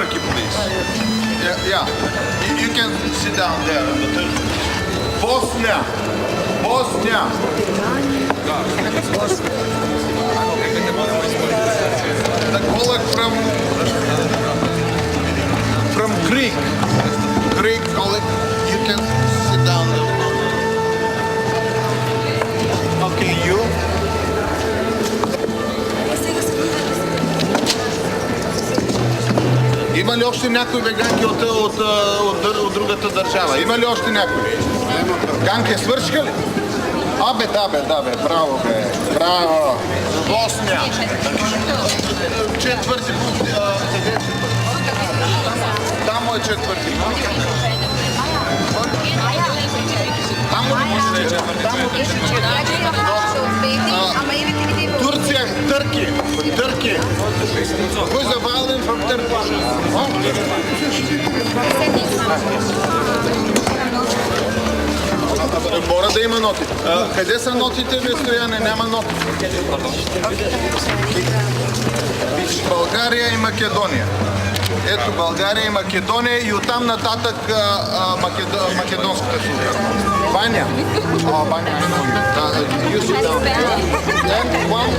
Turkey, please. Yeah. You can sit down there on the Turkey. Bosnia. The colleague from Greek colleague, you can sit down there. Okay, you. Има ли още някои веганки от другата държава? Има ли още някои? Ганки, свършиха ли? Да бе, браво бе, браво. Босния. Четвърти. Там е четвърти. Турция, Turkey. Who's the violin from Turkey? Мора да има ноти. Къде са нотите, бе, Стояне? Няма ноти. България и Македония. Ето България и Македония и оттам нататък македонската супер. Баня. Баня. You sit down. And one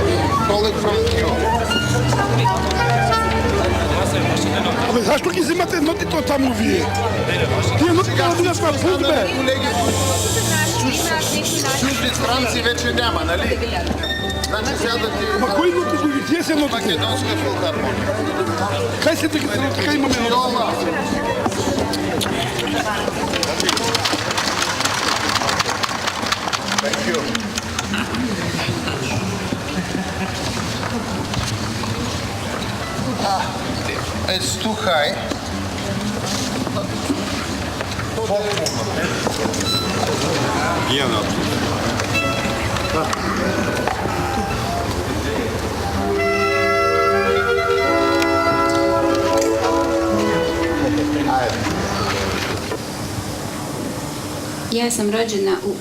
colleague from you. Абе, защо ги взимате нотите от там, вие? Тия нотите да видят на пулт, бе. Чужди странци вече няма, нали? Значи сега да ти... Ма кои ноти други? Тия са нотите. Македонска филхармония. Кай се така имаме ноти? Thank you. It's too high. Ja sam rođena u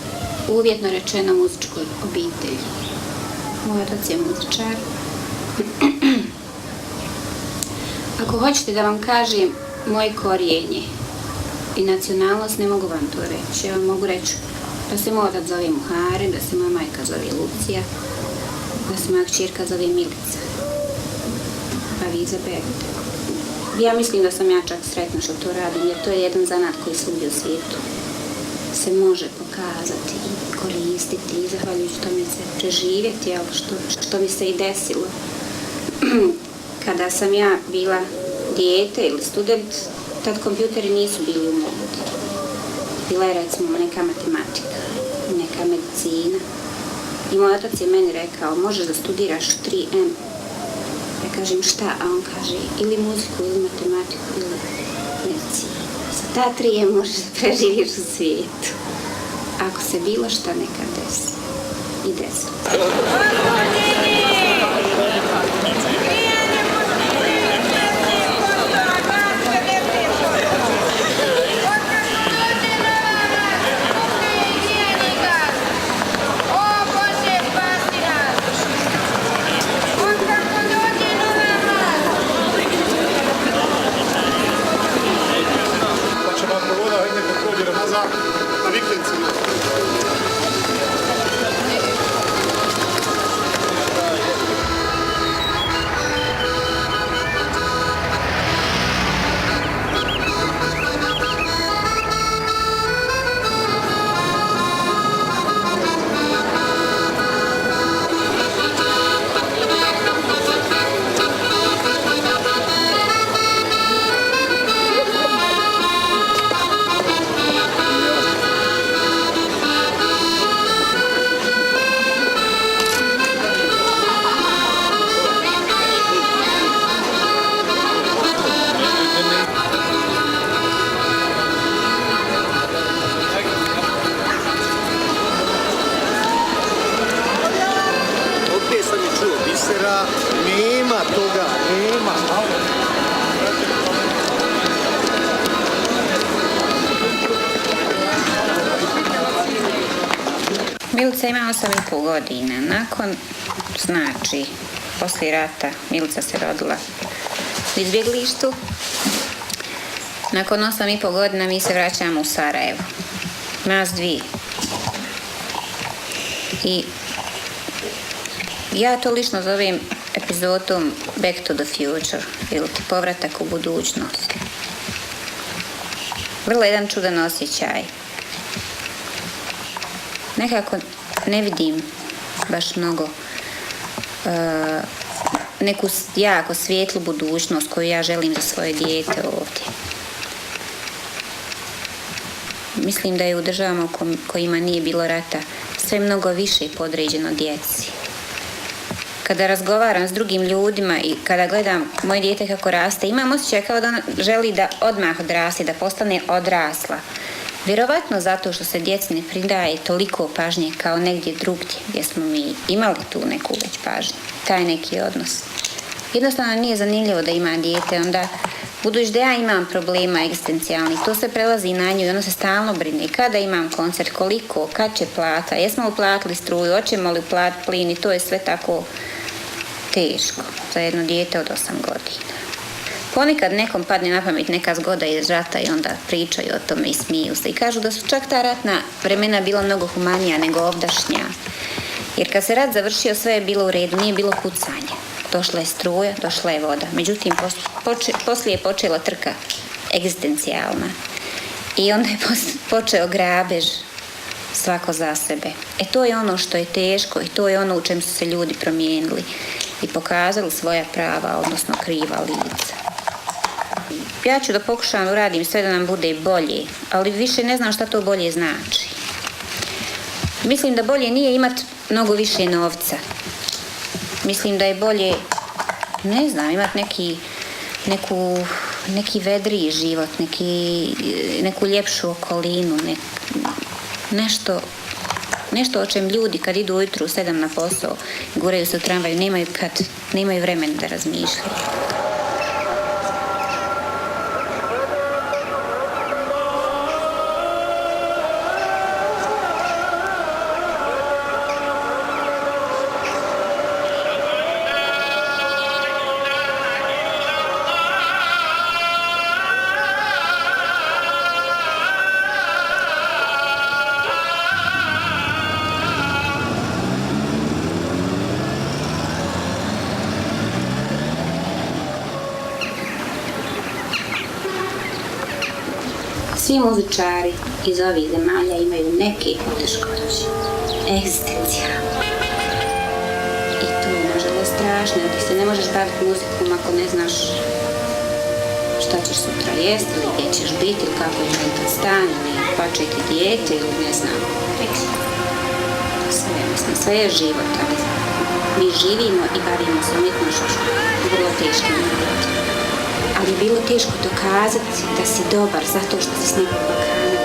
uvjetno rečeno muzičkoj obitelji. Moj otac je muzičar. Ako hoćete da vam kažem moje korijenje i nacionalnost, ne mogu vam to reći. Ja vam mogu reći da se moj otac zove Muharem, da se moja majka zove Lucija, da se moja kćerka zove Milica, a vi izaberite. Ja mislim da sam ja čak sretna što to radim, jer to je jedan zanat koji svugdje u svijetu se može pokazati i koristiti i zahvaljujući tome se preživjeti, ali što mi se i desilo. Kada sam ja bila dijete ili student, tad kompjuteri nisu bili u modi. Bila je recimo neka matematika, neka medicina. I moj otac je meni rekao, možeš da studiraš 3M. Ja kažem šta, a on kaže ili muziku, ili matematiku, ili medicinu. Sa ta 3M možeš da preživiš u svijetu. Ako se bilo šta nekad desi. I desi. Nema toga, nema. Milica ima 8,5 godina. Nakon, znači, poslije rata, Milica se rodila u izbjeglištu. Nakon 8,5 godina mi se vraćamo u Sarajevo. Nas dvije. I ja to lično zovem epizodom Back to the Future ili povratak u budućnost. Vrlo jedan čudan osjećaj. Nekako ne vidim baš mnogo neku jako svijetlu budućnost koju ja želim za svoje dijete ovdje. Mislim da je u državama u kojima nije bilo rata sve mnogo više podređeno djeci. Kada razgovaram s drugim ljudima i kada gledam moje dijete kako raste, imam osjećaj kao da ona želi da odmah odraste, da postane odrasla. Vjerovatno zato što se djeci ne pridaje toliko pažnje kao negdje drugdje gdje smo mi imali tu neku već pažnju, taj neki odnos. Jednostavno nije zanimljivo da ima dijete, onda budući da ja imam problema egzistencijalnih, to se prelazi na nju i ona se stalno brine. Kada imam koncert, koliko, kad će plata, jesmo li platili struju, hoćemo li platiti plin i to je sve tako teško za jedno dijete od 8 godina. Ponekad nekom padne na pamet neka zgoda iz rata i onda pričaju o tome i smiju se. I kažu da su čak ta ratna vremena bila mnogo humanija nego ovdašnja. Jer kad se rat završio sve je bilo u redu, nije bilo pucanje. Došla je struja, došla je voda. Međutim, poslije je počela trka egzistencijalna. I onda je počeo grabež svako za sebe. To je ono što je teško i to je ono u čem su se ljudi promijenili i pokazali svoja prava, odnosno kriva lica. Ja ću da pokušam da uradim sve da nam bude bolje, ali više ne znam šta to bolje znači. Mislim da bolje nije imati mnogo više novca. Mislim da je bolje, ne znam, imati neki vedriji život, neku ljepšu okolinu, nešto o čem ljudi kad idu ujutru u 7 na posao, guraju se u tramvaju, nemaju vremena da razmišljaju. Svi muzičari iz ovih zemalja imaju neke poteškoće, egzistencijalne. I to je nažalost strašno, jer ti se ne možeš baviti muzikom ako ne znaš šta ćeš sutra jesti, ili gdje ćeš biti, ili kako ćeš rentat stan, ili plaće ti dijete, ili ne znam. Sve je život, ali mi živimo i bavimo se umjetnošću u vrlo teškim uvjetima. Ali je bilo teško dokazati da si dobar zato što si s nekog Balkana.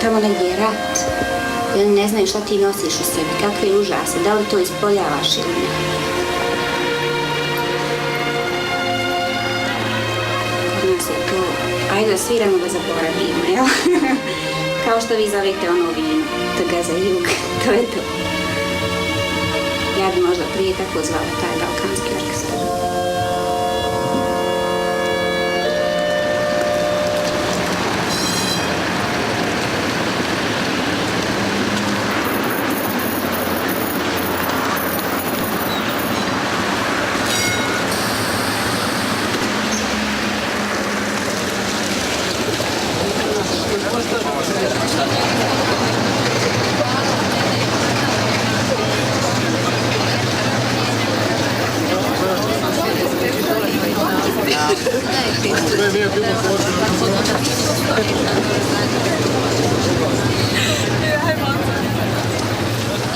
Tamo negdje je rat. I oni ne znaju šta ti nosiš u sebi, kakve užase, da li to ispoljavaš ili ne. Kod nas je to, ajde da sviramo da zaboravimo, jel? Kao što vi zovete ono vino, toga za jug, to je to. Ja bi možda prije tako zvala taj balkanski orkestar.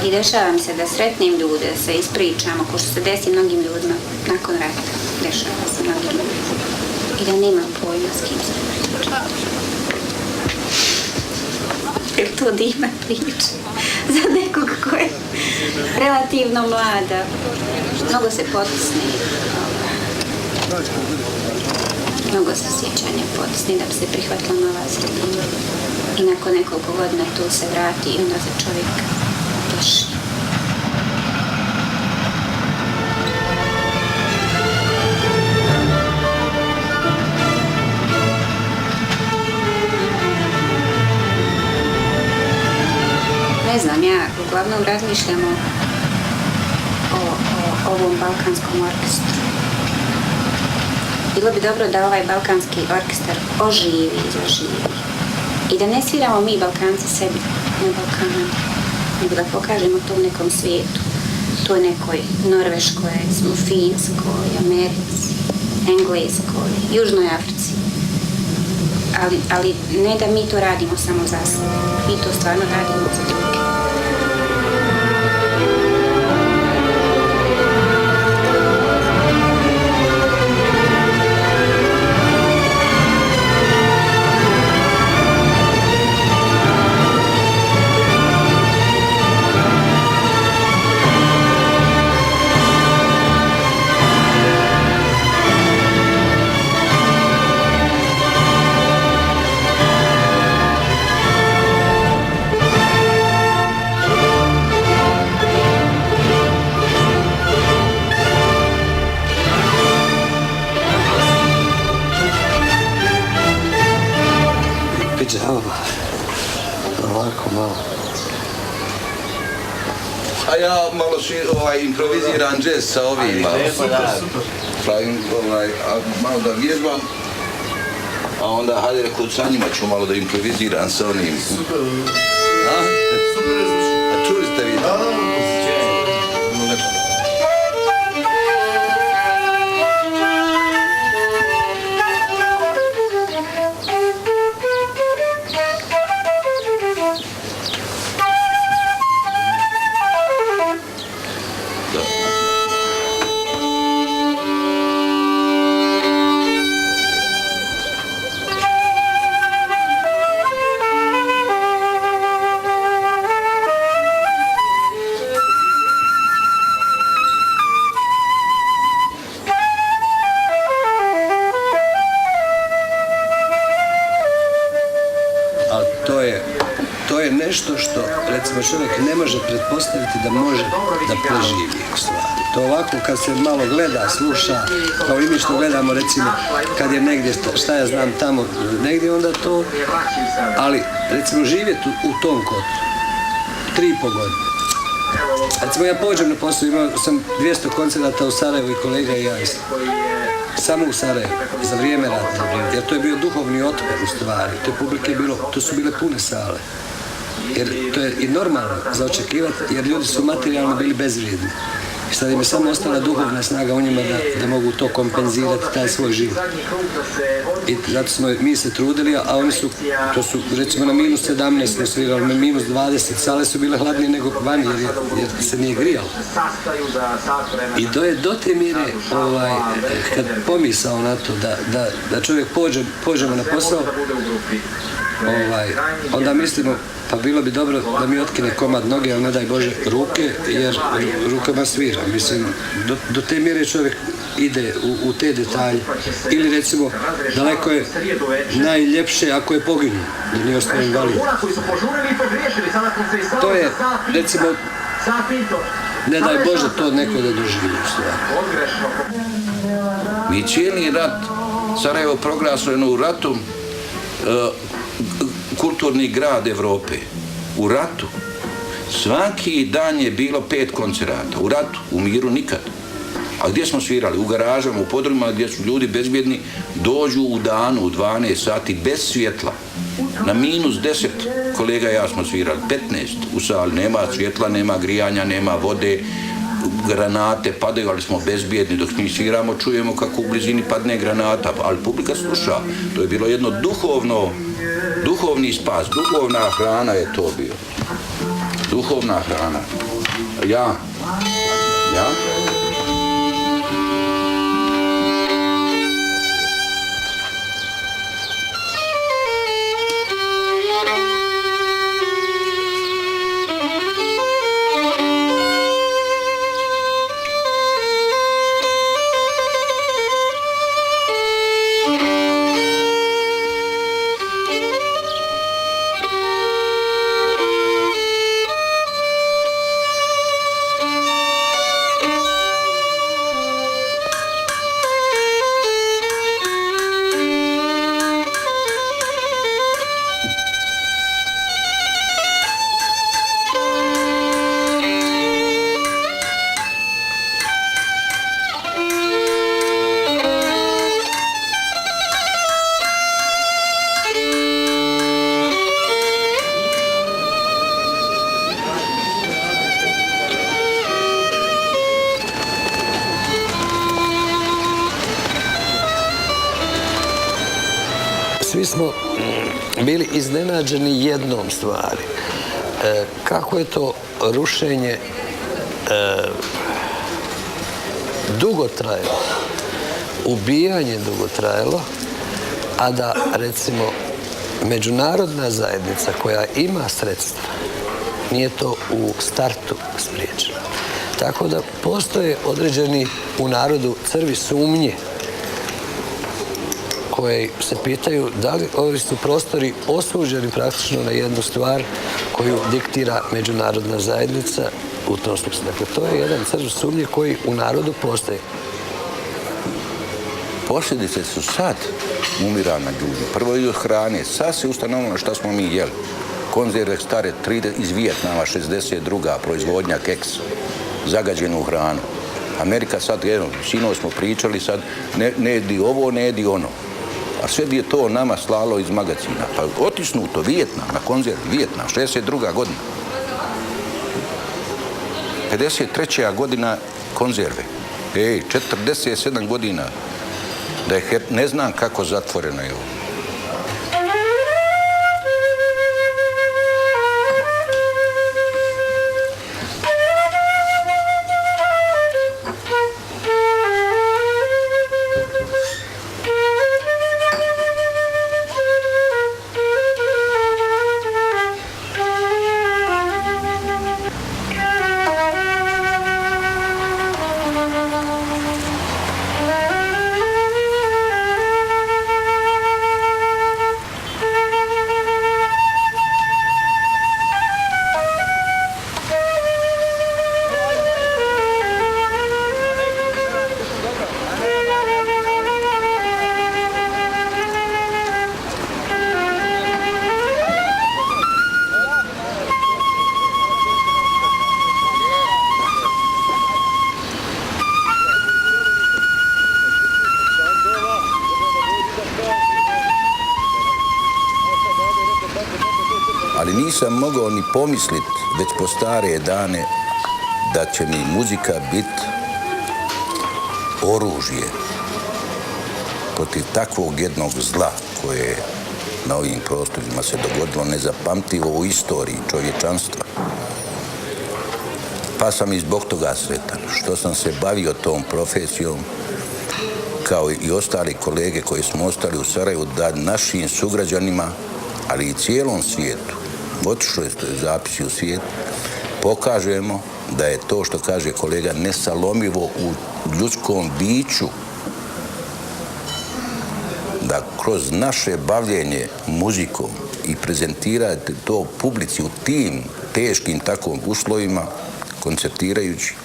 I dešava mi se da sretnim ljude, da se ispričamo, ko što se desi mnogim ljudima nakon rata. Dešava se mnogim ljudima. I da nemam pojma s kim se pričam. Je to divna priča za nekog ko je relativno mlada. Mnogo se potisne. Mnogo se sjećanja potisne da bi se prihvatila nova sredina. I nakon nekoliko godina tu se vrati i onda se čovjek teši. uglavnom razmišljamo o ovom balkanskom orkestru. Bilo bi dobro da ovaj balkanski orkestar oživi i zaživi. I da ne sviramo mi Balkanci sebi na Balkanu, nego da pokažemo to u nekom svijetu. To nekoj Norveškoj, recimo Finskoj, Americi, Engleskoj, Južnoj Africi. Ali ne da mi to radimo samo za sebe. Mi to stvarno radimo za druge. Ovako malo. A ja malo improviziram džez sa ovim malo. Malo da vježbam. A onda hajde kod sa njima ću malo da improviziram sa onim. Super. A čuli ste vi? To je nešto što, recimo, čovjek ne može pretpostaviti da može da preživi u stvari. To ovako kad se malo gleda, sluša, kao i mi što gledamo, recimo, kad je negdje, šta ja znam, tamo negdje, onda to, ali, recimo, živjeti u tom kotu, 3,5 godine. Recimo, ja pođem na posao, imao sam 200 koncerata u Sarajevu i kolega i ja isto. Samo u Sarajevu, za vrijeme rata, jer to je bio duhovni otpor u stvari, to su bile pune sale. Jer to je i normalno za očekivati, jer ljudi su materijalno bili bezvrijedni. I sad im je samo ostala duhovna snaga u njima da mogu to kompenzirati, taj svoj život. I zato smo mi se trudili, a oni su, to su recimo na minus 17 smo svirali, na minus 20, sale su bile hladnije nego vani jer se nije grijalo. I to je do te mjere, kad pomisao na to da čovjek pođemo na posao, onda mislimo, pa bilo bi dobro da mi otkine komad noge, ali ne daj Bože ruke, jer rukama svira. Mislim, do te mjere čovjek ide u te detalje. Ili recimo, daleko je najljepše ako je poginuo, da nije ostao invalid. To je, recimo, ne daj Bože to neko da doživi u stvari. Mi cijeli rat, Sarajevo proglasljeno u ratu, kulturni grad Evrope. U ratu. Svaki dan je bilo 5 koncerata. U ratu, u miru nikad. A gdje smo svirali? U garažama, u podrumima gdje su ljudi bezbjedni, dođu u danu u 12 sati bez svjetla. Na minus 10 kolega i ja smo svirali, 15 u sali. Nema svjetla, nema grijanja, nema vode, granate padaju, ali smo bezbjedni. Dok mi sviramo, čujemo kako u blizini padne granata, ali publika sluša. To je bilo jedno duhovni spas, duhovna hrana je to bio. Duhovna hrana. Ja? mi smo bili iznenađeni jednom stvari. Kako je to rušenje dugo trajalo, ubijanje dugo trajalo, a da, recimo, međunarodna zajednica koja ima sredstva nije to u startu spriječila. Tako da postoje određeni u narodu crvi sumnje koje se pitaju da li ovi su prostori osuđeni praktično na jednu stvar koju diktira međunarodna zajednica u tom smislu. Dakle, to je jedan crv sumnje koji u narodu postoji. Posljedice su sad umirana ljudi. Prvo i od hrane. Sad se ustanovilo šta smo mi jeli. Konzerve stare iz Vijetnama, 62. proizvodnja keksa. Zagađenu hranu. Amerika sad, sinoć smo pričali, sad ne jedi ovo, ne jedi ono. A sve je to nama slalo iz magazina. Pa otisnuto, Vijetnam, na konzervi, Vijetnam, 62. godina. 53. godina konzerve. 47 godina. Da je, ne znam kako zatvoreno je ovo. Ali nisam mogao ni pomisliti već po stare dane da će mi muzika biti oružje protiv takvog jednog zla koje je na ovim prostorima se dogodilo nezapamtivo u istoriji čovječanstva. Pa sam i zbog toga sretan što sam se bavio tom profesijom kao i ostali kolege koji smo ostali u Sarajevu, da našim sugrađanima, ali i cijelom svijetu, otišlo je zapisi u svijet, pokažemo da je to što kaže kolega nesalomivo u ljudskom biću, da kroz naše bavljenje muzikom i prezentirati to publici u tim teškim takvim uslovima, koncertirajući,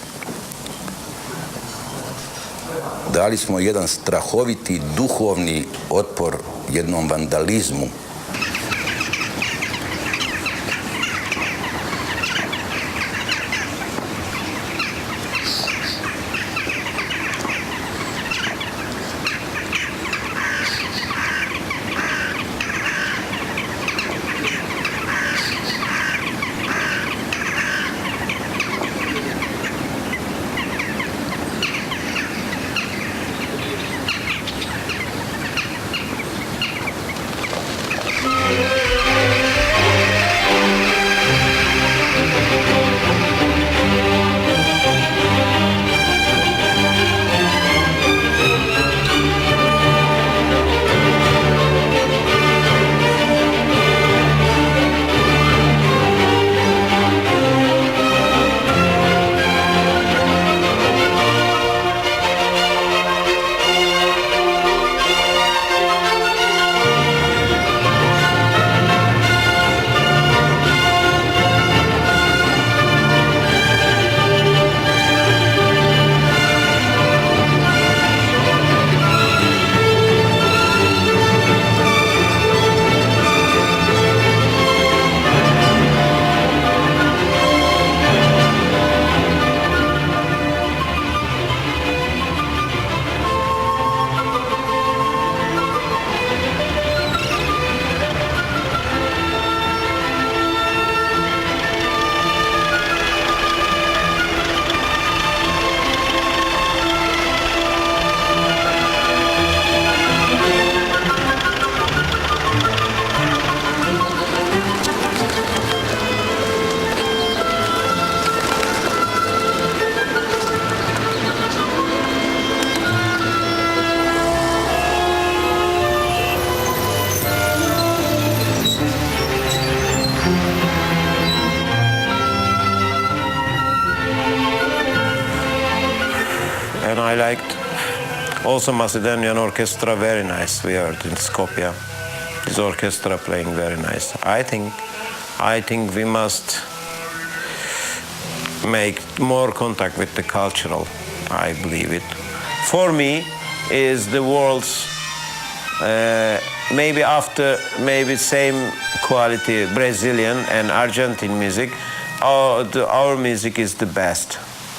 dali smo jedan strahoviti duhovni otpor jednom vandalizmu. and I liked also Macedonian orchestra, very nice. We heard in Skopje. This orchestra playing very nice. I think we must make more contact with the cultural. I believe it. For me, is the world's maybe same quality Brazilian and Argentine music. Our music is the best.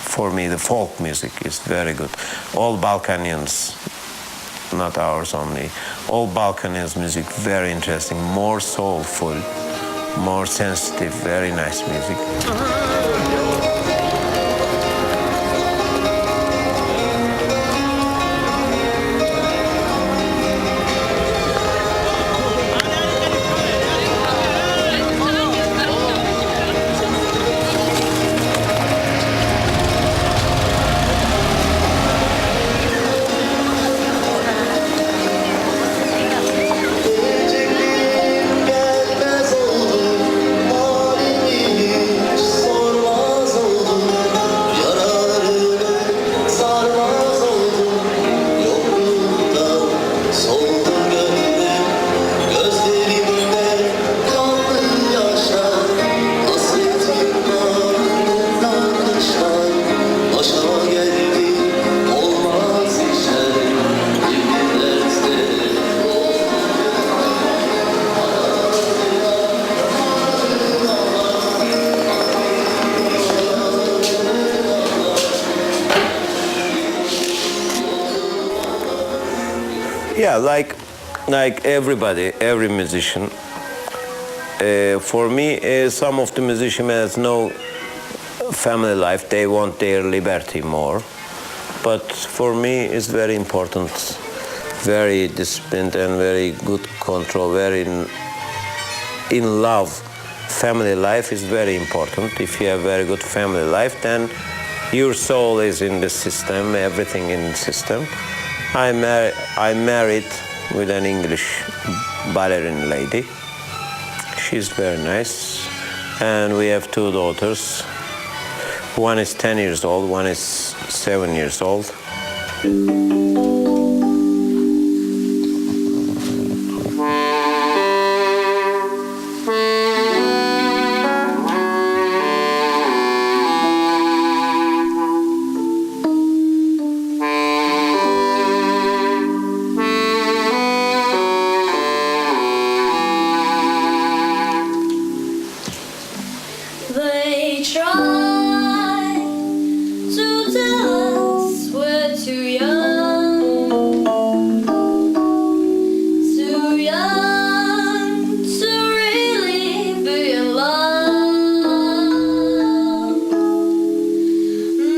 For me, the folk music is very good. All Balkanians, not ours only. All Balkanians music, very interesting, more soulful, more sensitive, very nice music. Yeah, like everybody, every musician. For me, some of the musicians has no family life. They want their liberty more. But for me, it's very important, very disciplined and very good control, very in love. Family life is very important. If you have very good family life, then your soul is in the system, everything in the system. I'm married with an English ballerina lady. She's very nice. And we have 2 daughters. One is 10 years old, one is 7 years old. They try to tell us we're too young to really be in love.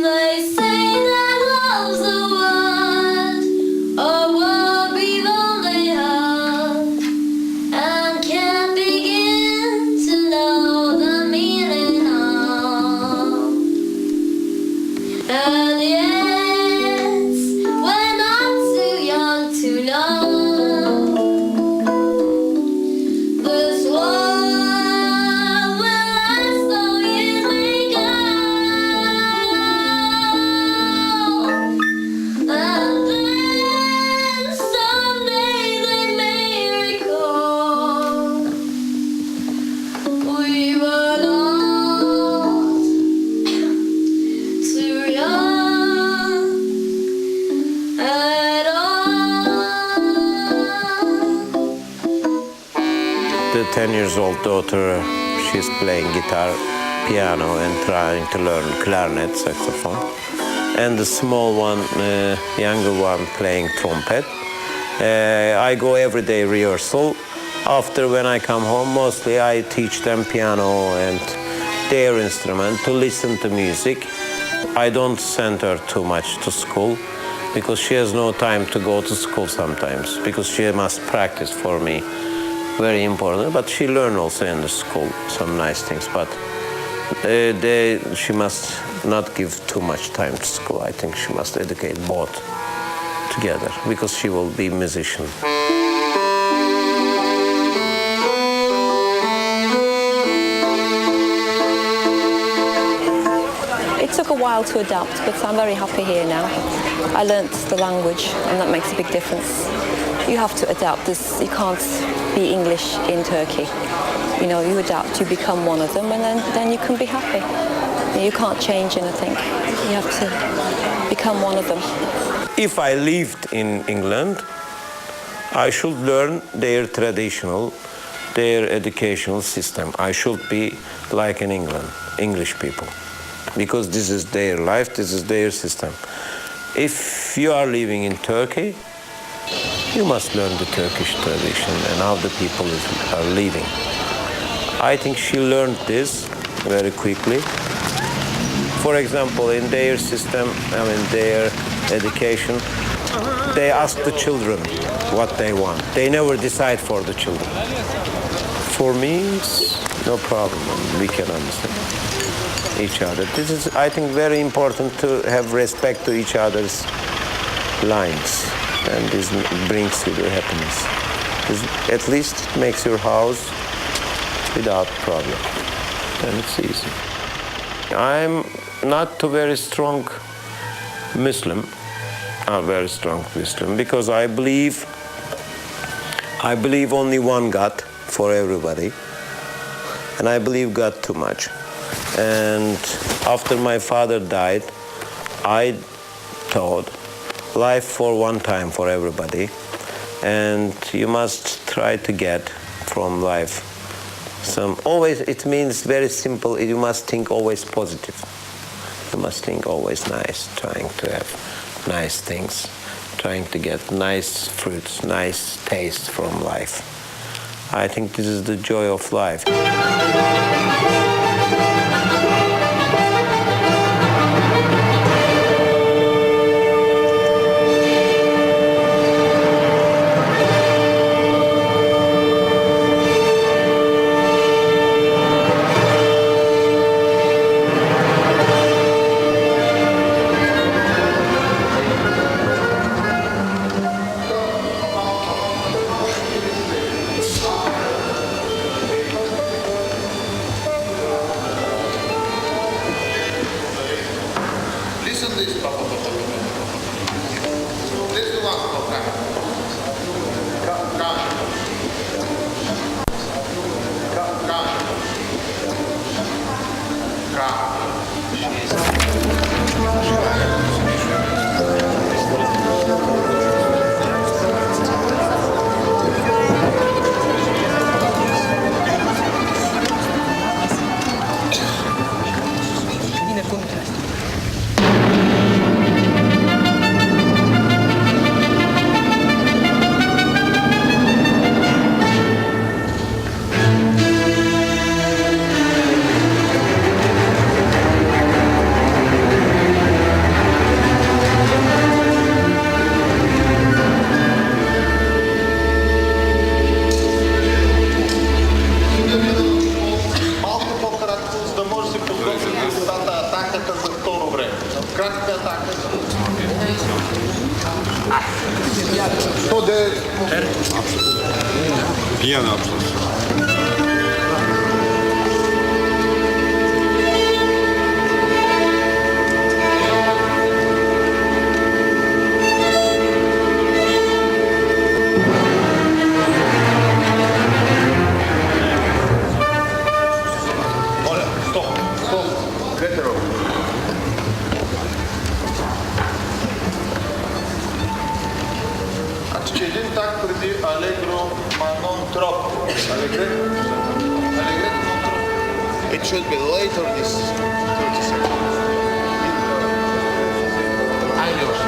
They say that love's a word we've only heard and can't begin to know the meaning of. And yes, we're not too young to know this world will last though years may go. And then someday they may recall we were not too young at all. The 10 years old daughter, she's playing guitar, piano and trying to learn clarinet, saxophone. And the small one, younger one, playing trumpet. I go every day rehearsal. After when I come home, mostly I teach them piano and their instrument to listen to music. I don't send her too much to school because she has no time to go to school sometimes because she must practice for me. Very important, but she learn also in the school some nice things. But she must not give too much time to school. I think she must educate both together because she will be musician. it took a while to adapt, but I'm very happy here now. I learnt the language, and that makes a big difference. You have to adapt. You can't be English in Turkey. You know, you adapt, you become one of them, and then you can be happy. You can't change anything. You have to become one of them. If I lived in England, I should learn their traditional, their educational system. I should be like in England, English people, because this is their life, this is their system. If you are living in Turkey, you must learn the Turkish tradition and how the people are living. I think she learned this very quickly. For example, in their system, their education, they ask the children what they want. They never decide for the children. For me, it's no problem. We can understand each other. This is, I think, very important to have respect to each other's lines. And this brings you the happiness. This, at least it makes your house without problem. Then it's easy. I'm not a very strong Muslim, because I believe only one God for everybody, and I believe God too much. And after my father died, I thought life for one time for everybody, and you must try to get from life some. Always, it means very simple. You must think always positive. You must think always nice, trying to have nice things, trying to get nice fruits, nice taste from life. I think this is the joy of life. Пьяный абсолютно. Един так преди Allegro ma non troppo. Allegretto non troppo. It should be later this 30 seconds. Adios.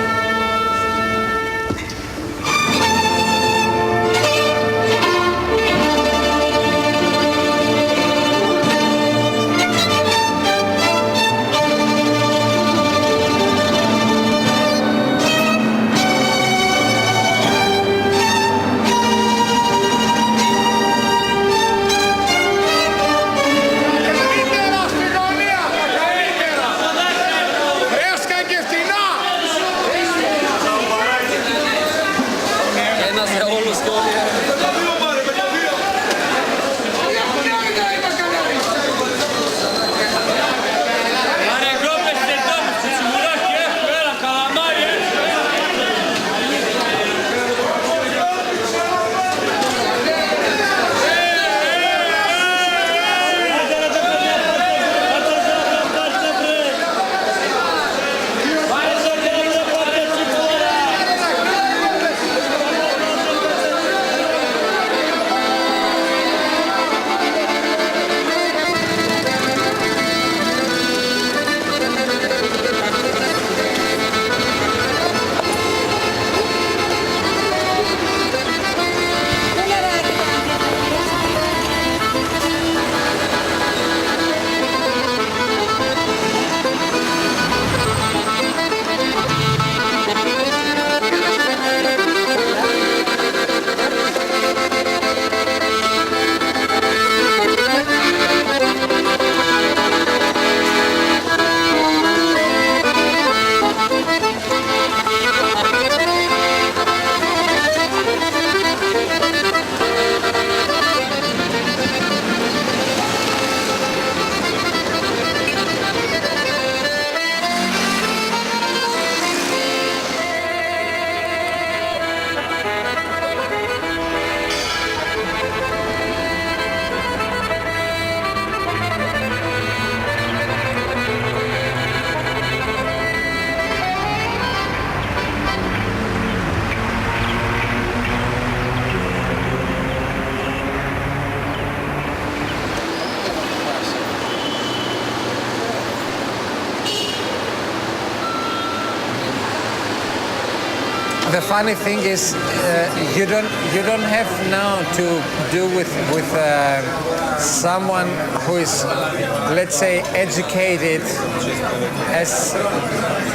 the funny thing is, you don't have now to do with someone who is, let's say, educated as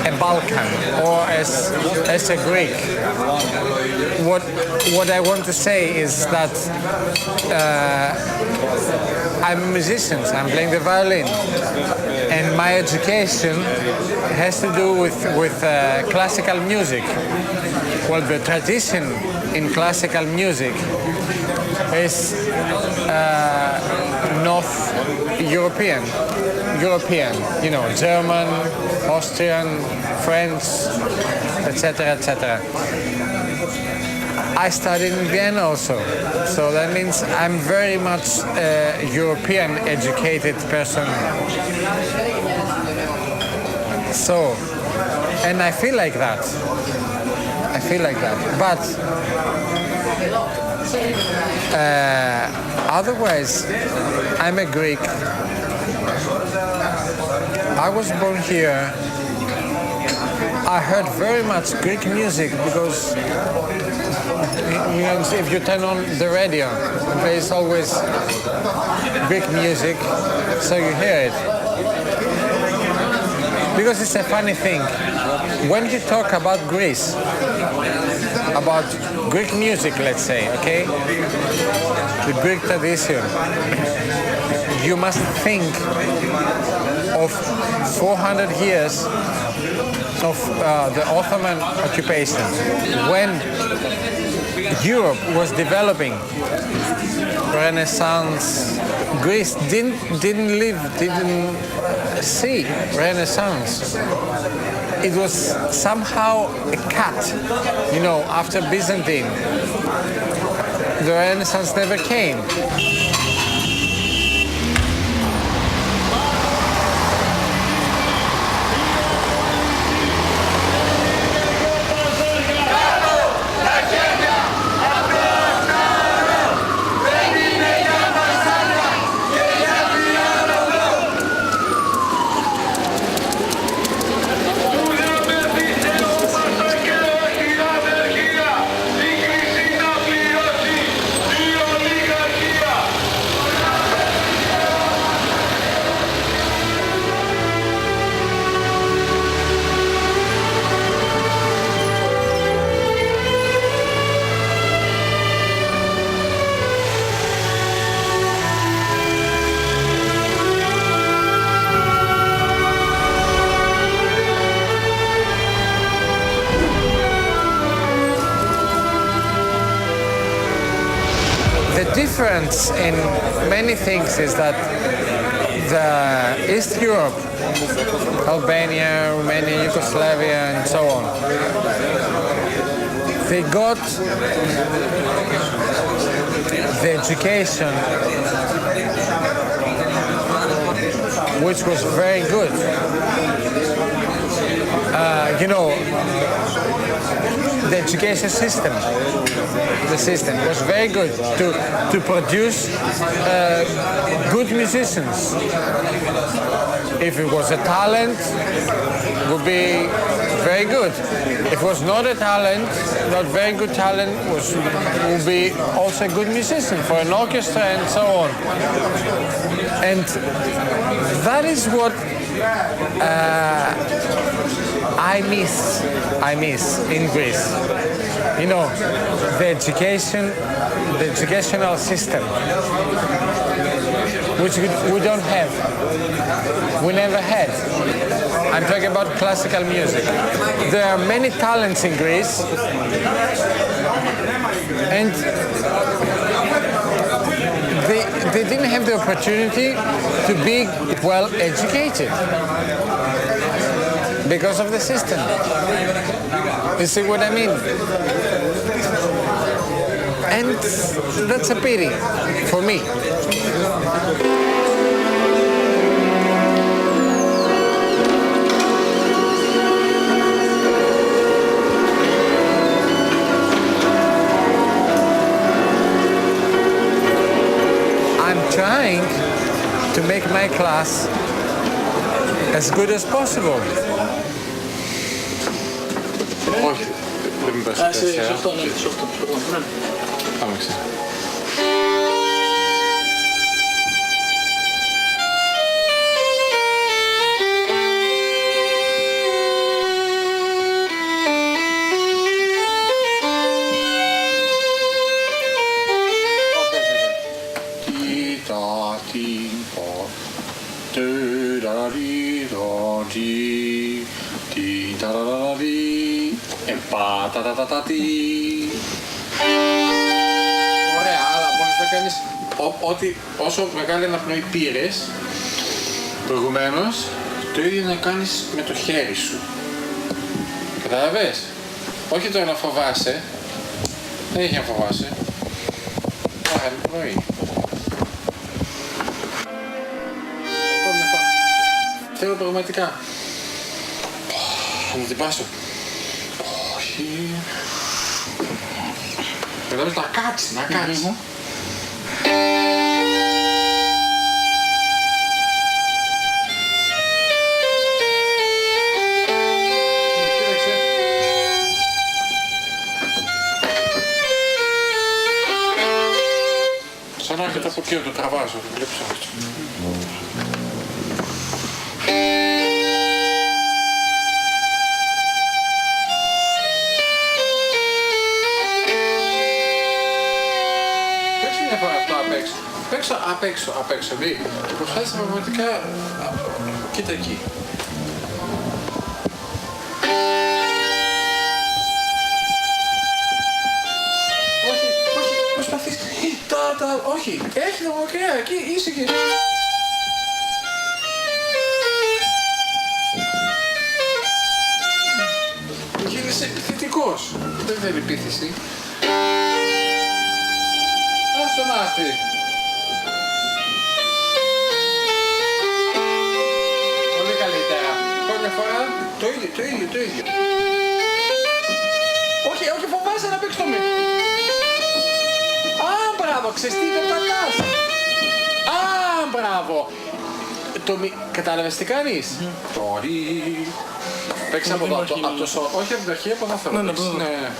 a Balkan or as a Greek. What I want to say is that I'm a musician. I'm playing the violin, and my education has to do with classical music. Well, the tradition in classical music is North European, you know, German, Austrian, French, etc., etc. I studied in Vienna also, so that means I'm very much a European educated person. So, and I feel like that. But otherwise, I'm a Greek. I was born here. I heard very much Greek music because if you turn on the radio, there's always Greek music, so you hear it. Because it's a funny thing. When you talk about Greece, about Greek music, let's say, okay, the Greek tradition, you must think of 400 years of the Ottoman occupation. When Europe was developing, Renaissance, Greece didn't see Renaissance. It was somehow a cut, you know, after Byzantine. The Renaissance never came. The difference in many things is that the East Europe, Albania, Romania, Yugoslavia, and so on, they got the education which was very good. You know, the education system, was very good to produce good musicians. If it was a talent, it would be very good. If it was not a talent, not very good talent, would be also a good musician for an orchestra and so on. And that is what I miss in Greece. You know, the educational system, which we don't have. We never had. I'm talking about classical music. There are many talents in Greece, and they didn't have the opportunity to be well educated because of the system. You see what I mean? And that's a pity for me. I'm trying to make my class as good as possible. Δεν μην πας σε αυτό, ναι, σε αυτό. Πάμε ξανά. Ωραία, αλλά μπορείς να κάνεις όσο μεγάλη αναπνοή πήρες προηγουμένως, το ίδιο να κάνεις με το χέρι σου. Κατάλαβες? Όχι τώρα να φοβάσαι. Δεν έχει να φοβάσαι. Άρα, αναπνοή. Ακόμα μια φορά. Θέλω πραγματικά. Να την πάσω. Όχι. Κατάλαβες, να κάτσει, να κάτσει. Σαν να έρχεται από εκεί, το τραβάζω, το βλέπεις αυτό. Παίξε μια φορά αυτό απ' έξω. Παίξω απ' έξω, δει. Προσπάθησε πραγματικά, κοίτα εκεί. Όχι, έχει τα μακριά, εκεί είσαι και... Γίνεσαι επιθετικός. Δεν θέλει επίθεση. Ας το μάθει. Πολύ καλύτερα. Πρώτη μια φορά, το ίδιο. Όχι, φοβάσαι να παίξεις το μη. Μπράβο, ξέρεις τι περπατάς. Α, μπράβο. Κατάλαβες τι κάνεις. Τωρί. Παίξε από εδώ, από το σώμα. Όχι από την αρχή, από εδώ θέλω να παίξεις. Ναι.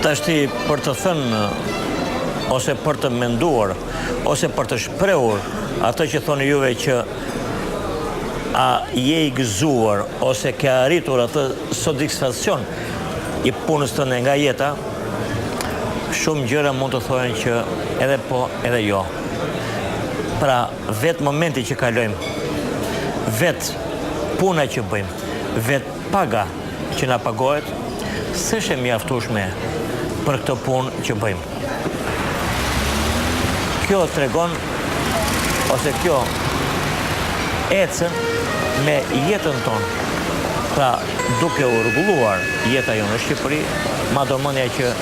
Tashti për të thënë ose për të menduar ose për të shprehur atë që thoni juve që a je I gëzuar ose ke arritur atë satisfaksion I punës tënde nga jeta, shumë gjëra mund të thohen që edhe po, edhe jo. Pra, vetë momenti që kalojmë vetë puna që bëjmë, vetë paga që na pagohet, s'është e mjaftueshme për këtë punë që bëjmë. Kjo tregon, ose kjo ecën me jetën tonë. Pra, duke u rregulluar jeta jonë në Shqipëri, madomendja që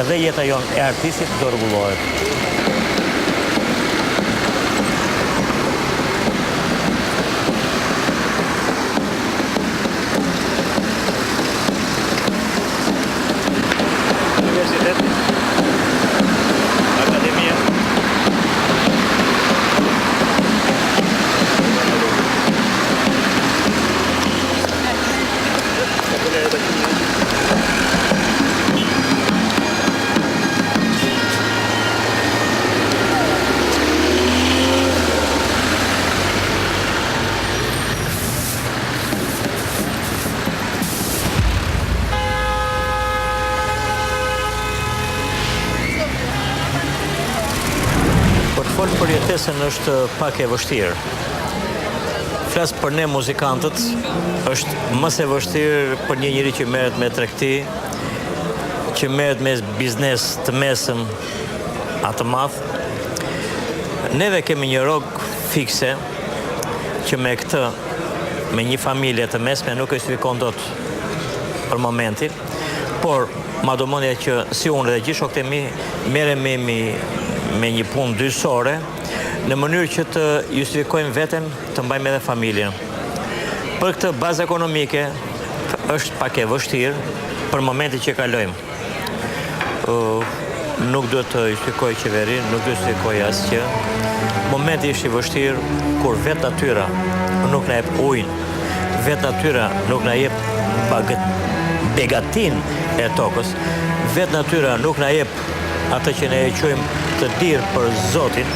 edhe jeta jonë e artistit do rregullohet. Për jetesën është pak e vështirë. Flas për ne muzikantët, është më e vështirë për një njeri që merret me tregti, që merret me biznes të mesëm atë madh. Neve kemi një rrogë fikse që me këtë, me një familje të mesme nuk e justifikon dot për momentin, por madomendja që si unë dhe gjithë shokët e mi merremi me një punë dyrsore, në mënyrë që të justifikojmë veten, të mbajmë edhe familjen. Për këtë bazë ekonomike është pak e vështirë për momentin që kalojmë. Nuk duhet të justifikoj qeverinë, nuk duhet të justifikoj asgjë. Momenti është i vështirë kur vetë natyra nuk na jep ujin, vetë natyra nuk na jep begatin e tokës, vetë natyra nuk na jep atë që ne e quajmë të dirë për Zotin,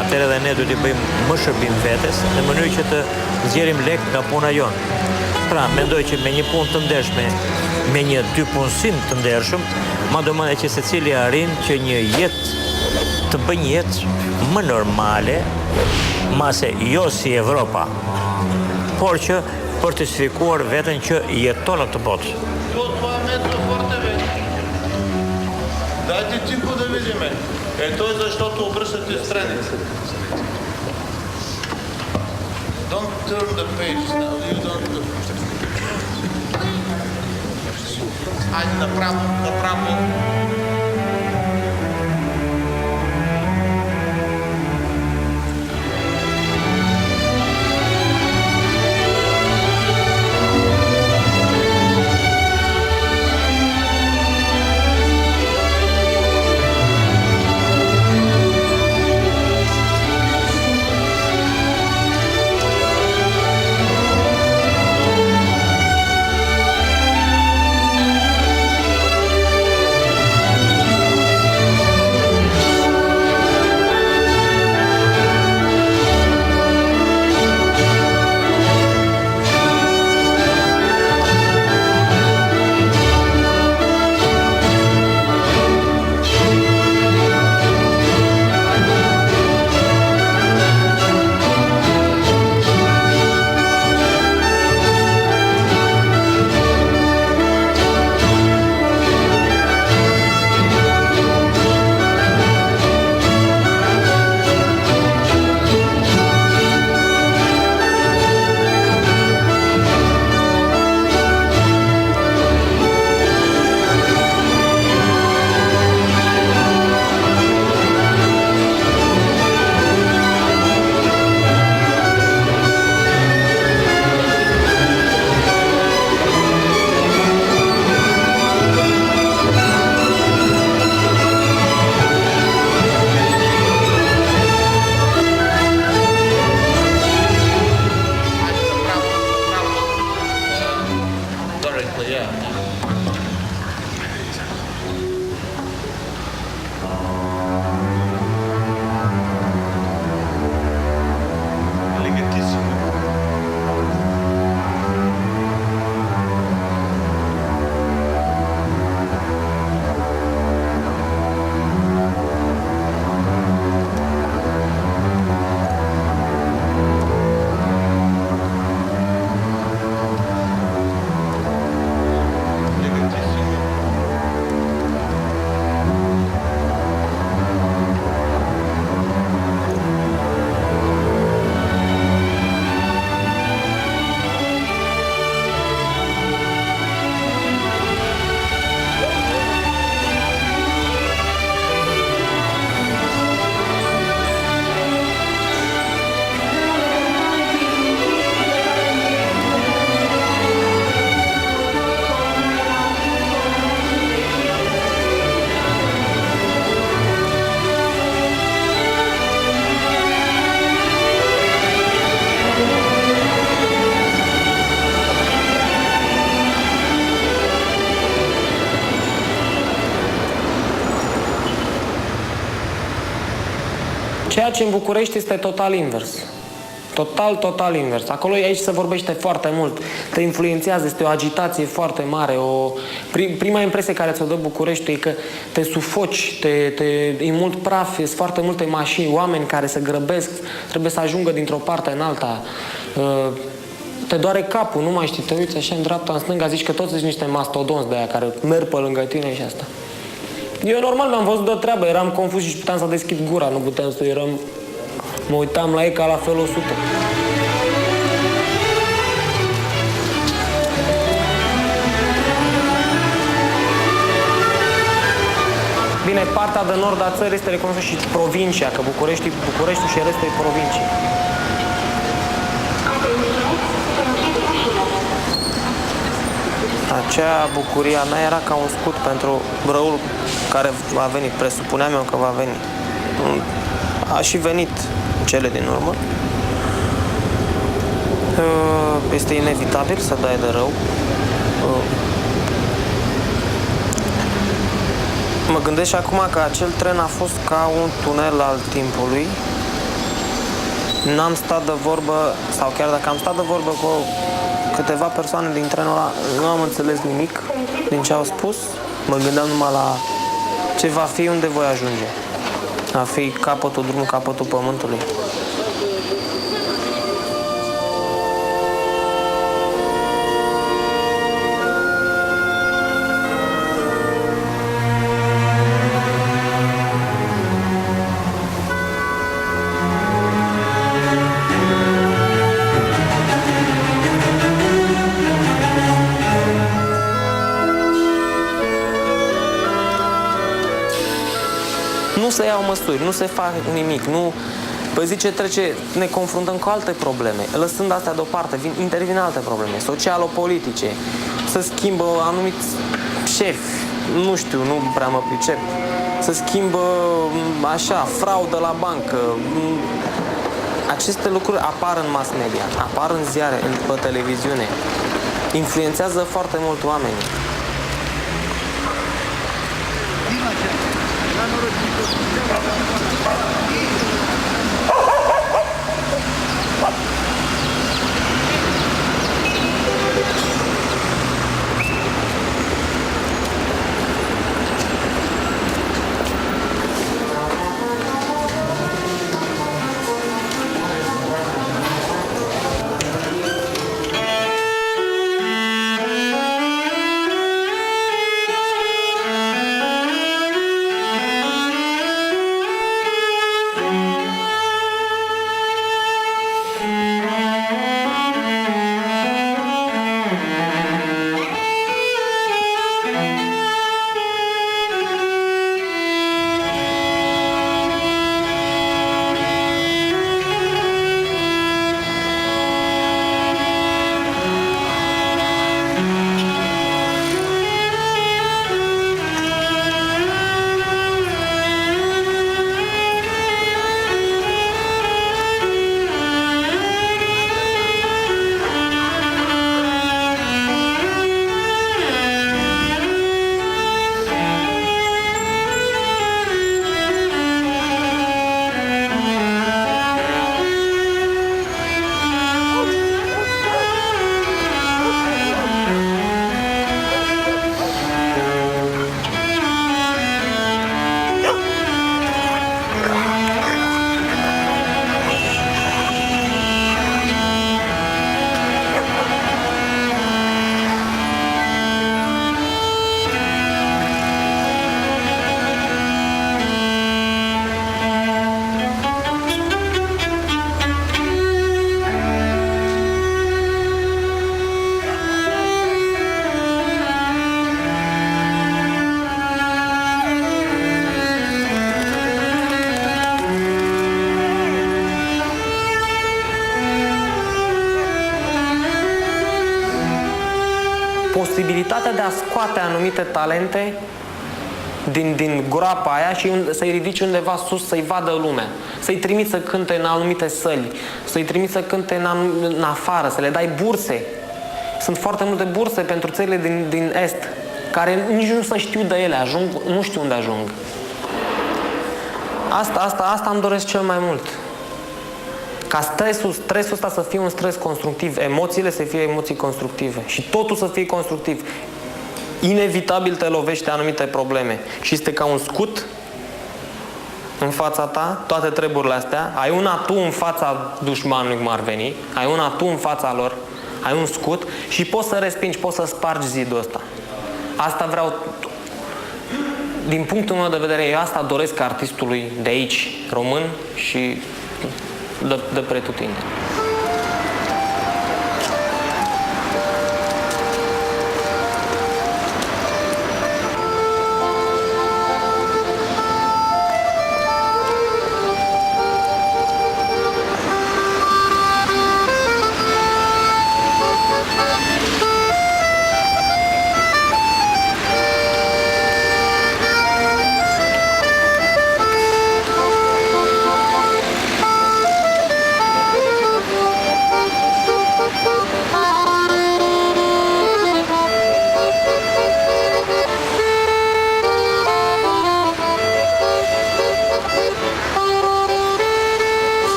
atëherë edhe ne duhet të bëjmë më shërbim vetes në mënyrë që të nxjerrim lek nga puna jonë. Pra, mendoj që me një punë të ndershme, me një dy punësim të ndershëm, madomendja që secili arrin që një jetë të bëjë një jetë më normale, mase jo si Evropa, por që për të justifikuar veten që jeton në këtë botë. Дайте тихо да видим. Ето е защото обръщате страница. Don't turn the page. Now you don't... Айде направо, направо. Ceea ce în București este total invers. Total invers. Acolo aici se vorbește foarte mult, te influențează, este o agitație foarte mare. Prima impresie care ți-o dă București e că te sufoci, e mult praf, sunt foarte multe mașini, oameni care se grăbesc, trebuie să ajungă dintr-o parte în alta. Te doare capul, nu mai știi, te uiți așa în dreapta, în stânga, zici că toți sunt niște mastodonți de aia care merg pe lângă tine și asta. Eu normal mi-am văzut de treabă, eram confuz și puteam să deschid gura, nu puteam să eram... Mă uitam la ei ca la fel 100. Bine, partea de nord a țării este recunoscută și provincia, că Bucureștiul și restul e provincie. Acea bucuria mea era ca un scut pentru răul care va veni. Presupuneam eu că va veni. A și venit cele din urmă. Este inevitabil să dai de rău. Mă gândesc și acum că acel tren a fost ca un tunel al timpului. N-am stat de vorbă, sau chiar dacă am stat de vorbă cu câteva persoane din trenul ăla, nu am înțeles nimic din ce au spus. Mă gândeam numai la ce va fi, unde voi ajunge. A fi capătul drumului, capătul pământului. Nu se iau măsuri, nu se fac nimic, nu... Pe zi ce trece, ne confruntăm cu alte probleme. Lăsând astea deoparte, intervin alte probleme, socialo-politice. Se schimbă anumiți șefi, nu știu, nu prea mă pricep. Se schimbă, așa, fraudă la bancă. Aceste lucruri apar în mass media, apar în ziare, pe televiziune. Influențează foarte mult oamenii. Posibilitatea de a scoate anumite talente din groapa aia și să-i ridici undeva sus, să-i vadă lumea, să-i trimiți să cânte în anumite săli, să-i trimiți să cânte în afară, să le dai burse. Sunt foarte multe burse pentru țările din Est, care nici nu se știu de ele, nu știu unde ajung. Asta îmi doresc cel mai mult. Ca stresul ăsta să fie un stres constructiv, emoțiile să fie emoții constructive și totul să fie constructiv. Inevitabil te lovești de anumite probleme și este ca un scut în fața ta, toate treburile astea, ai un atu în fața dușmanului cum ar veni, ai un atu în fața lor, ai un scut și poți să respingi, poți să spargi zidul ăsta. Asta vreau, din punctul meu de vedere, eu asta doresc artistului de aici, român și de pretutindeni.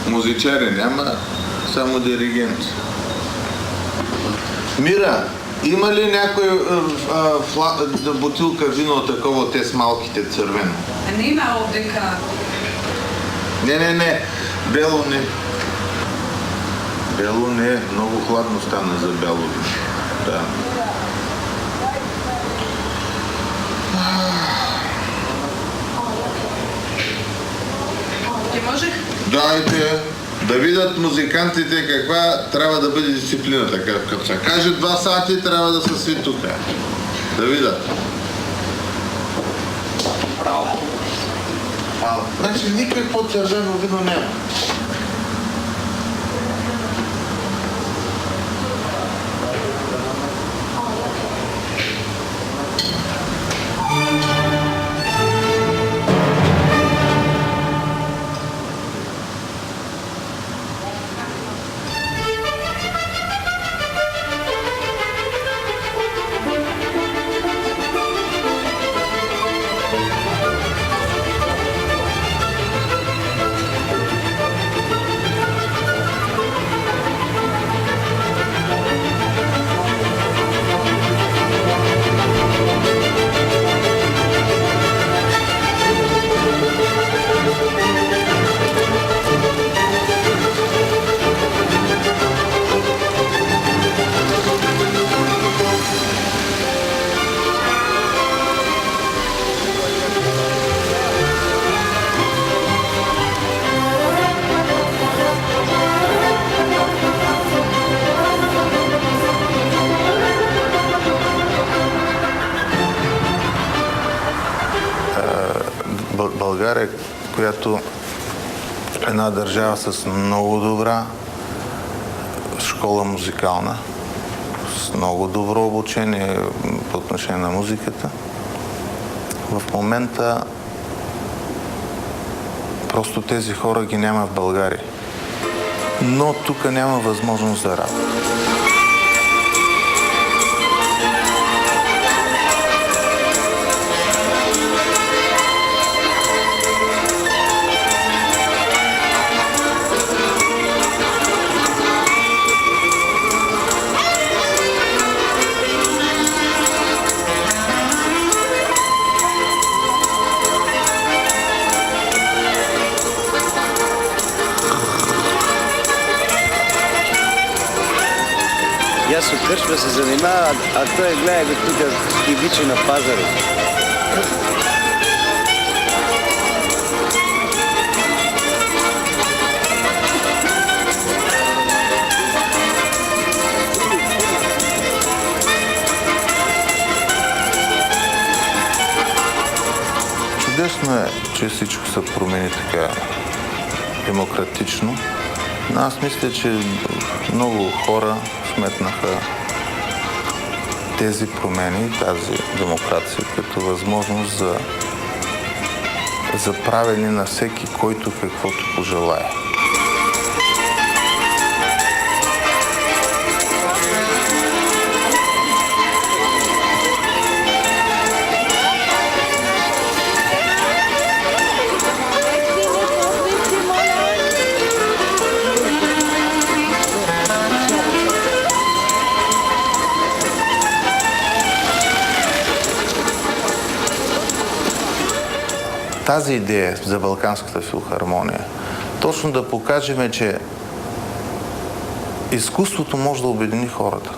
Музичари няма, само диригент. Мира, има ли някой бутилка вино такова, те с малките цървено? Нема овдека. Не, бело не. Бело не, много хладно стана за бело вино. Да. Ти можех? Дайте да видят музикантите каква трябва да бъде дисциплината. Като се каже 2 сати, трябва да са сви тук. Да видят. Право. Значи никакво цървено вино няма. България, която е една държава с много добра школа музикална, с много добро обучение по отношение на музиката. В момента просто тези хора ги няма в България. Но тук няма възможност за работа. Ja su krčma se zanimava, a to je, gledaj ga tu i biće na pazaru. Чудесно е, че всичко се промени така демократично. Но аз мисля, че много хора сметнаха тези промени, тази демокрация като възможност за правене на всеки, който каквото пожелае. Тази идея за Балканската филхармония, точно да покажем, че изкуството може да обедини хората.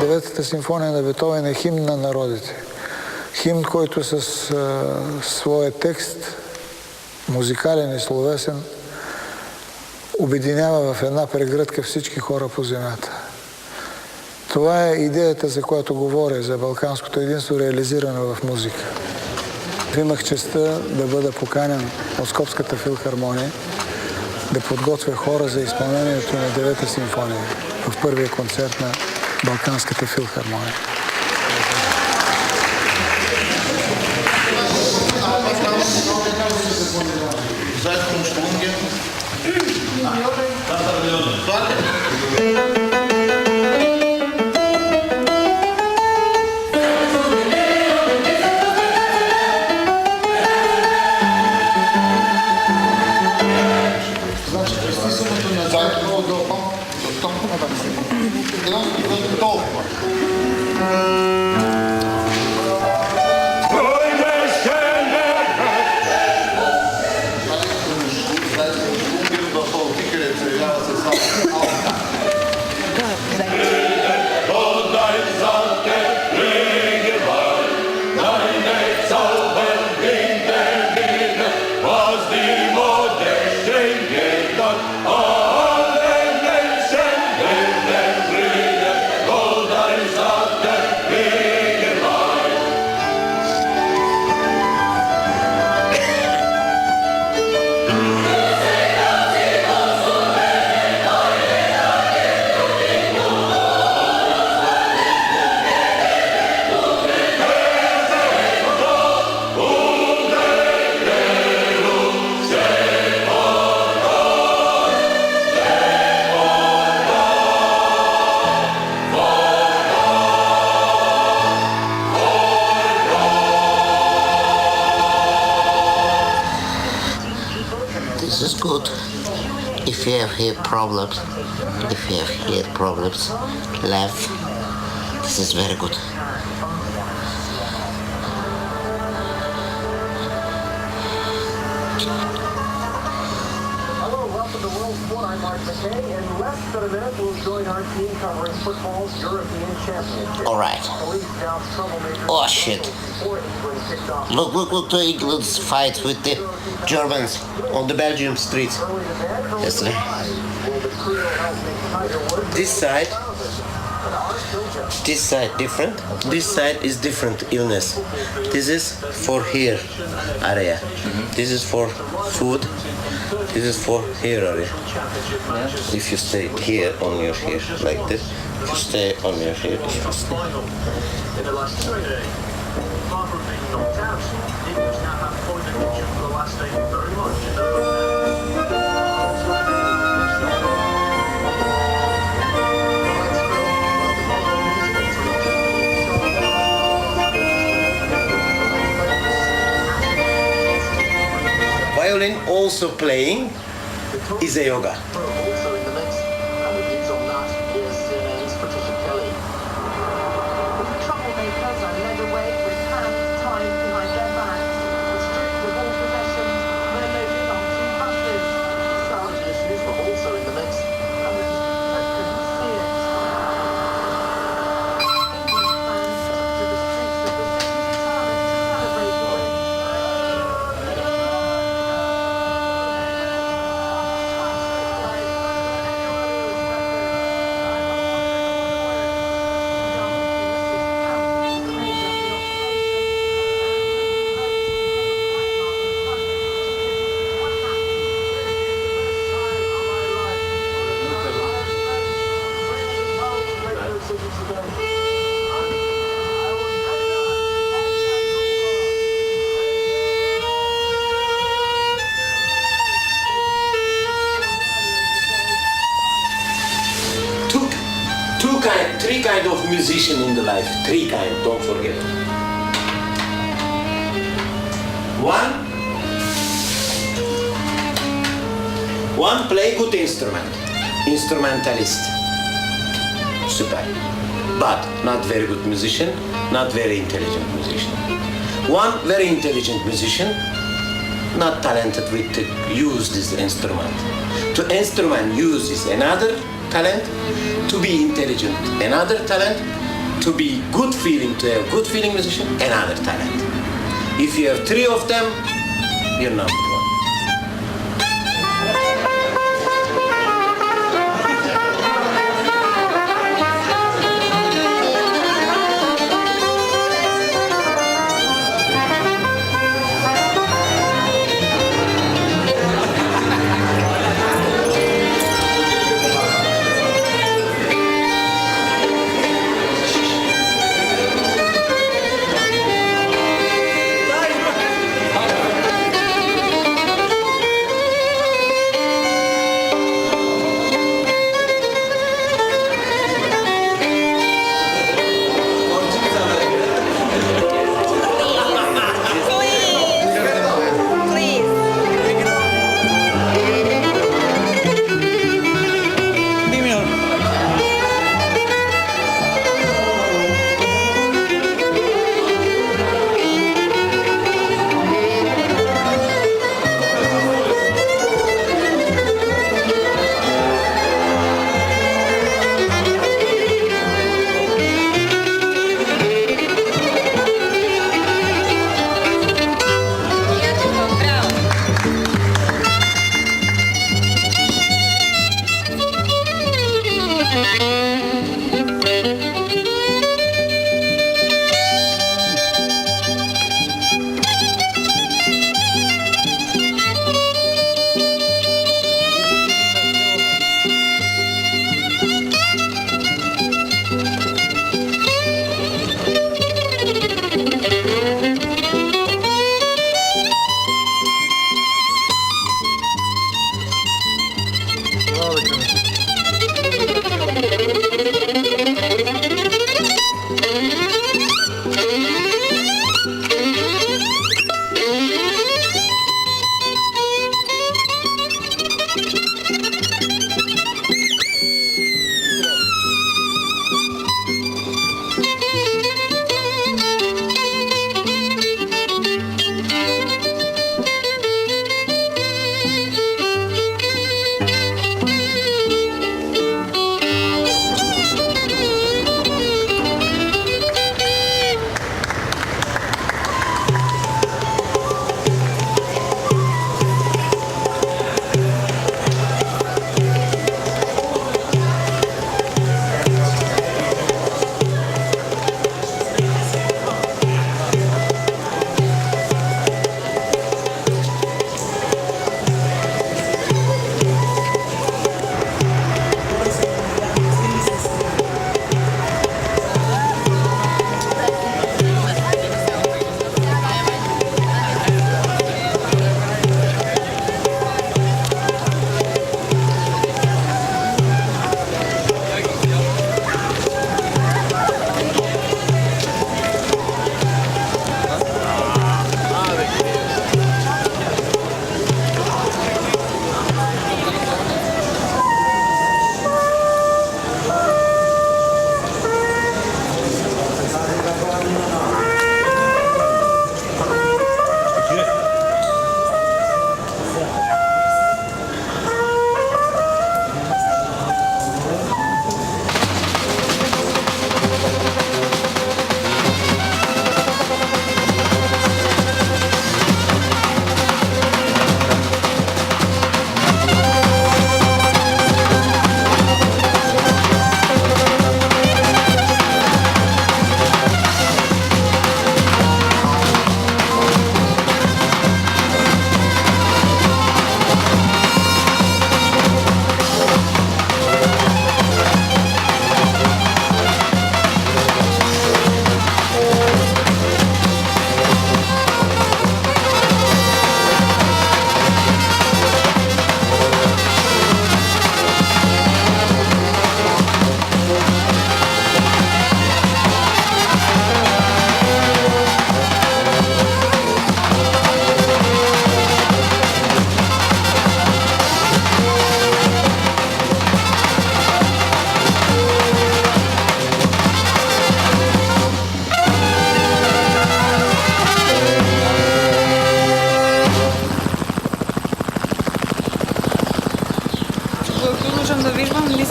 Деветата симфония на Бетовен е химн на народите. Химн, който с своя текст, музикален и словесен, обединява в една прегръдка всички хора по земята. Това е идеята, за която говоря, за балканското единство, реализирано в музика. Имах честта да бъда поканен от Скопската филхармония да подготвя хора за изпълнението на Девета симфония в първия концерт на Балканската филхармония. This is good. If you have hair problems, laugh. This is very good. Hello, welcome to World Sport. I'm Mark McKay. In less than a minute, we'll join our team covering football's European Championship. All right. Oh shit. Look to England's fight with the Germans on the Belgium streets yesterday. This side different. This side is different illness. This is for here area. This is for food. This is for here area. If you stay here on your here like this, if you stay on your here, if you stay. Far from being knocked out, England now have point advantage for the last statement very much. Violin also playing is a yoga. Also in the mix, and the views on that is CNN's Patricia Kelly. The troublemakers are led away with hands tied behind their backs, stripped of all possessions, they're loaded on two buses. Sound issues were also in the mix, and the Couldn't see it. England fans took to the streets of the city determined to celebrate the win. Three kind of musician in the life. Three kind, don't forget. One play good instrument. Instrumentalist. Super. But not very good musician, not very intelligent musician. One very intelligent musician, not talented with to use this instrument. To instrument uses another talent, to be intelligent another talent, to be good feeling, to have good feeling musician, another talent. If you have three of them, you're number one.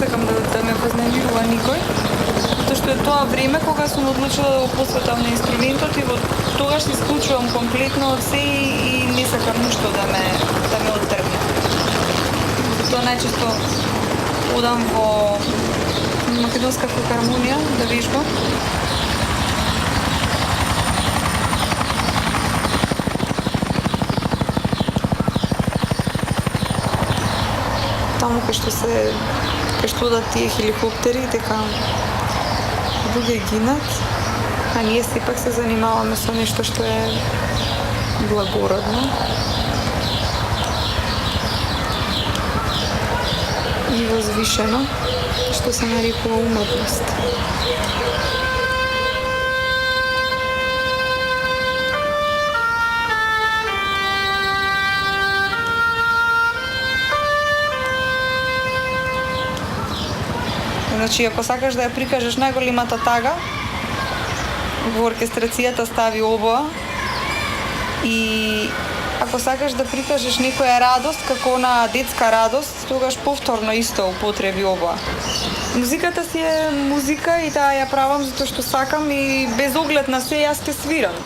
сакам да ме вознемирува никој, затоа што е тоа време кога сум одлучила да го посветам на инструментот и во тогаш се исклучувам комплетно од се и не сакам ништо да ме оттргне. Затоа најчесто одам во Македонска филхармонија да вежбам. Таму кај што одат тие хеликоптери, дека луѓе гинат, а ние сепак се занимаваме со нешто што е благородно и возвишено, што се нарекува уметност. Значи, ако сакаш да ја прикажеш најголемата тага, во оркестрацијата стави обоа и ако сакаш да прикажеш некоја радост, како на детска радост, тогаш повторно исто употреби обоа. Музиката си е музика и таа ја правам затоа што сакам и без оглед на се јас ќе свирам.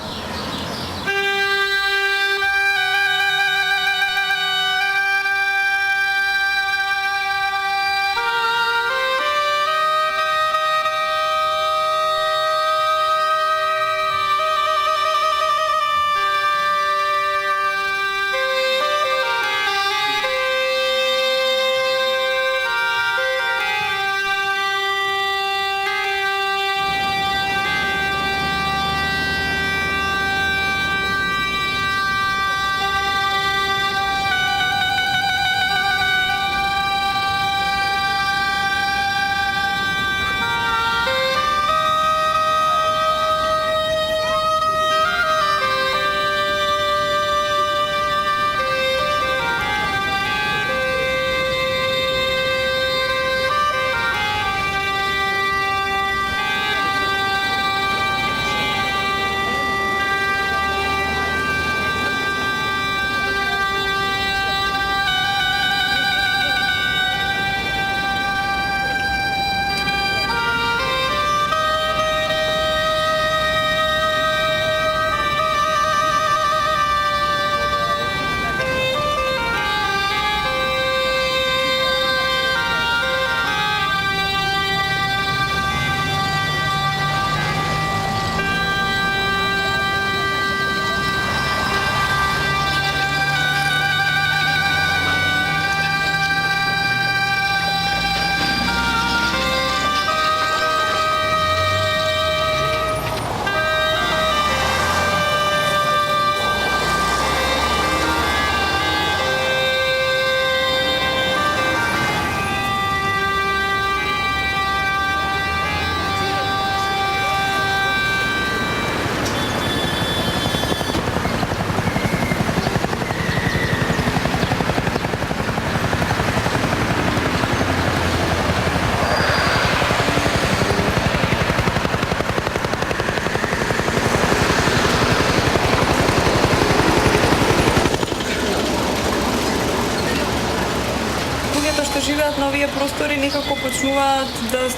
живеат на овие простори некако почнуваат да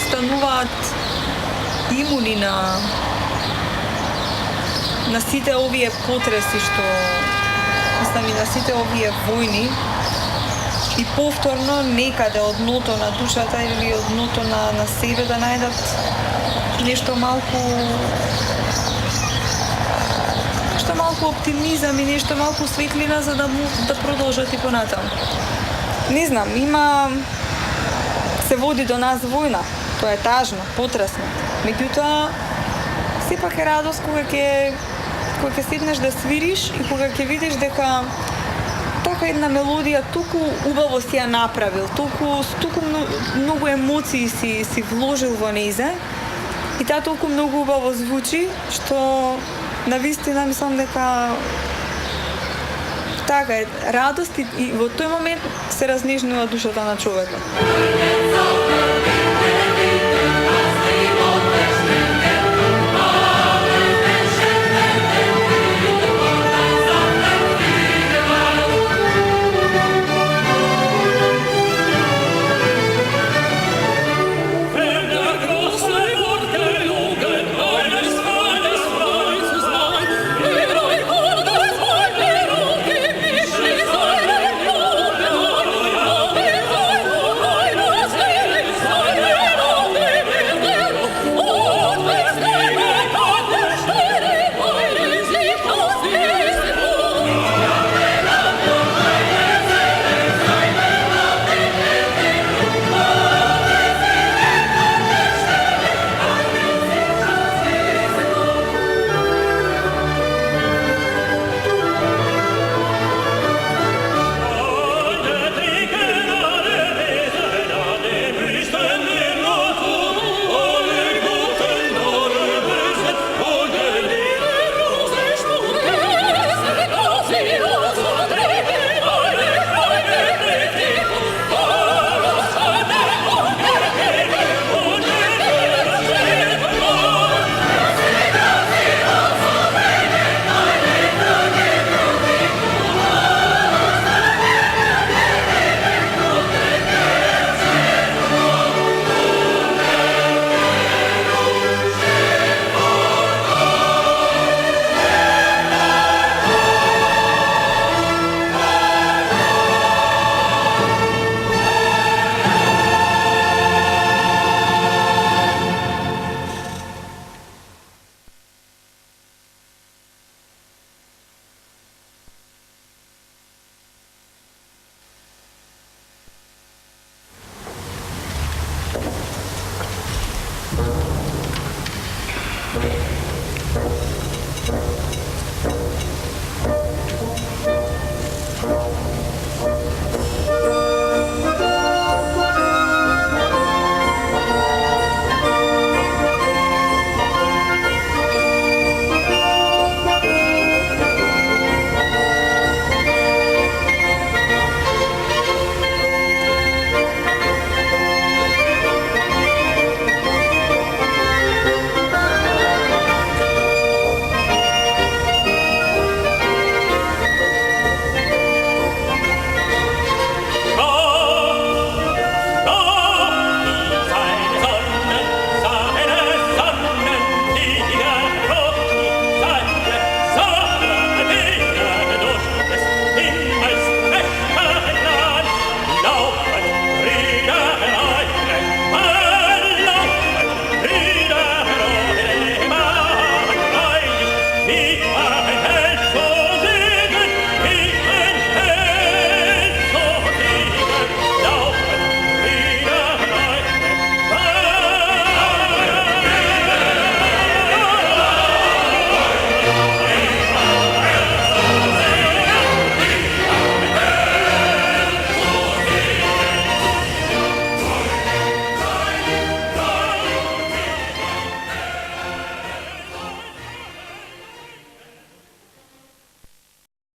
стануваат имуни на сите овие потреси што мислам и на сите овие војни и повторно некаде од дното на душата или од дното на себе да најдат нешто малку оптимизам и нешто малку светлина за да продолжат и понатаму. Не знам, се води до нас војна, тоа е тажно, потресно. Меѓутоа, сепак е радост кога ќе седнеш да свириш и кога ќе видиш дека така една мелодија толку убаво си ја направил, толку многу емоции си вложил во нејзе и таа толку многу убаво звучи, што навистина мислам дека така е, радост и во тој момент се разнежнува душата на човекот. Thank you.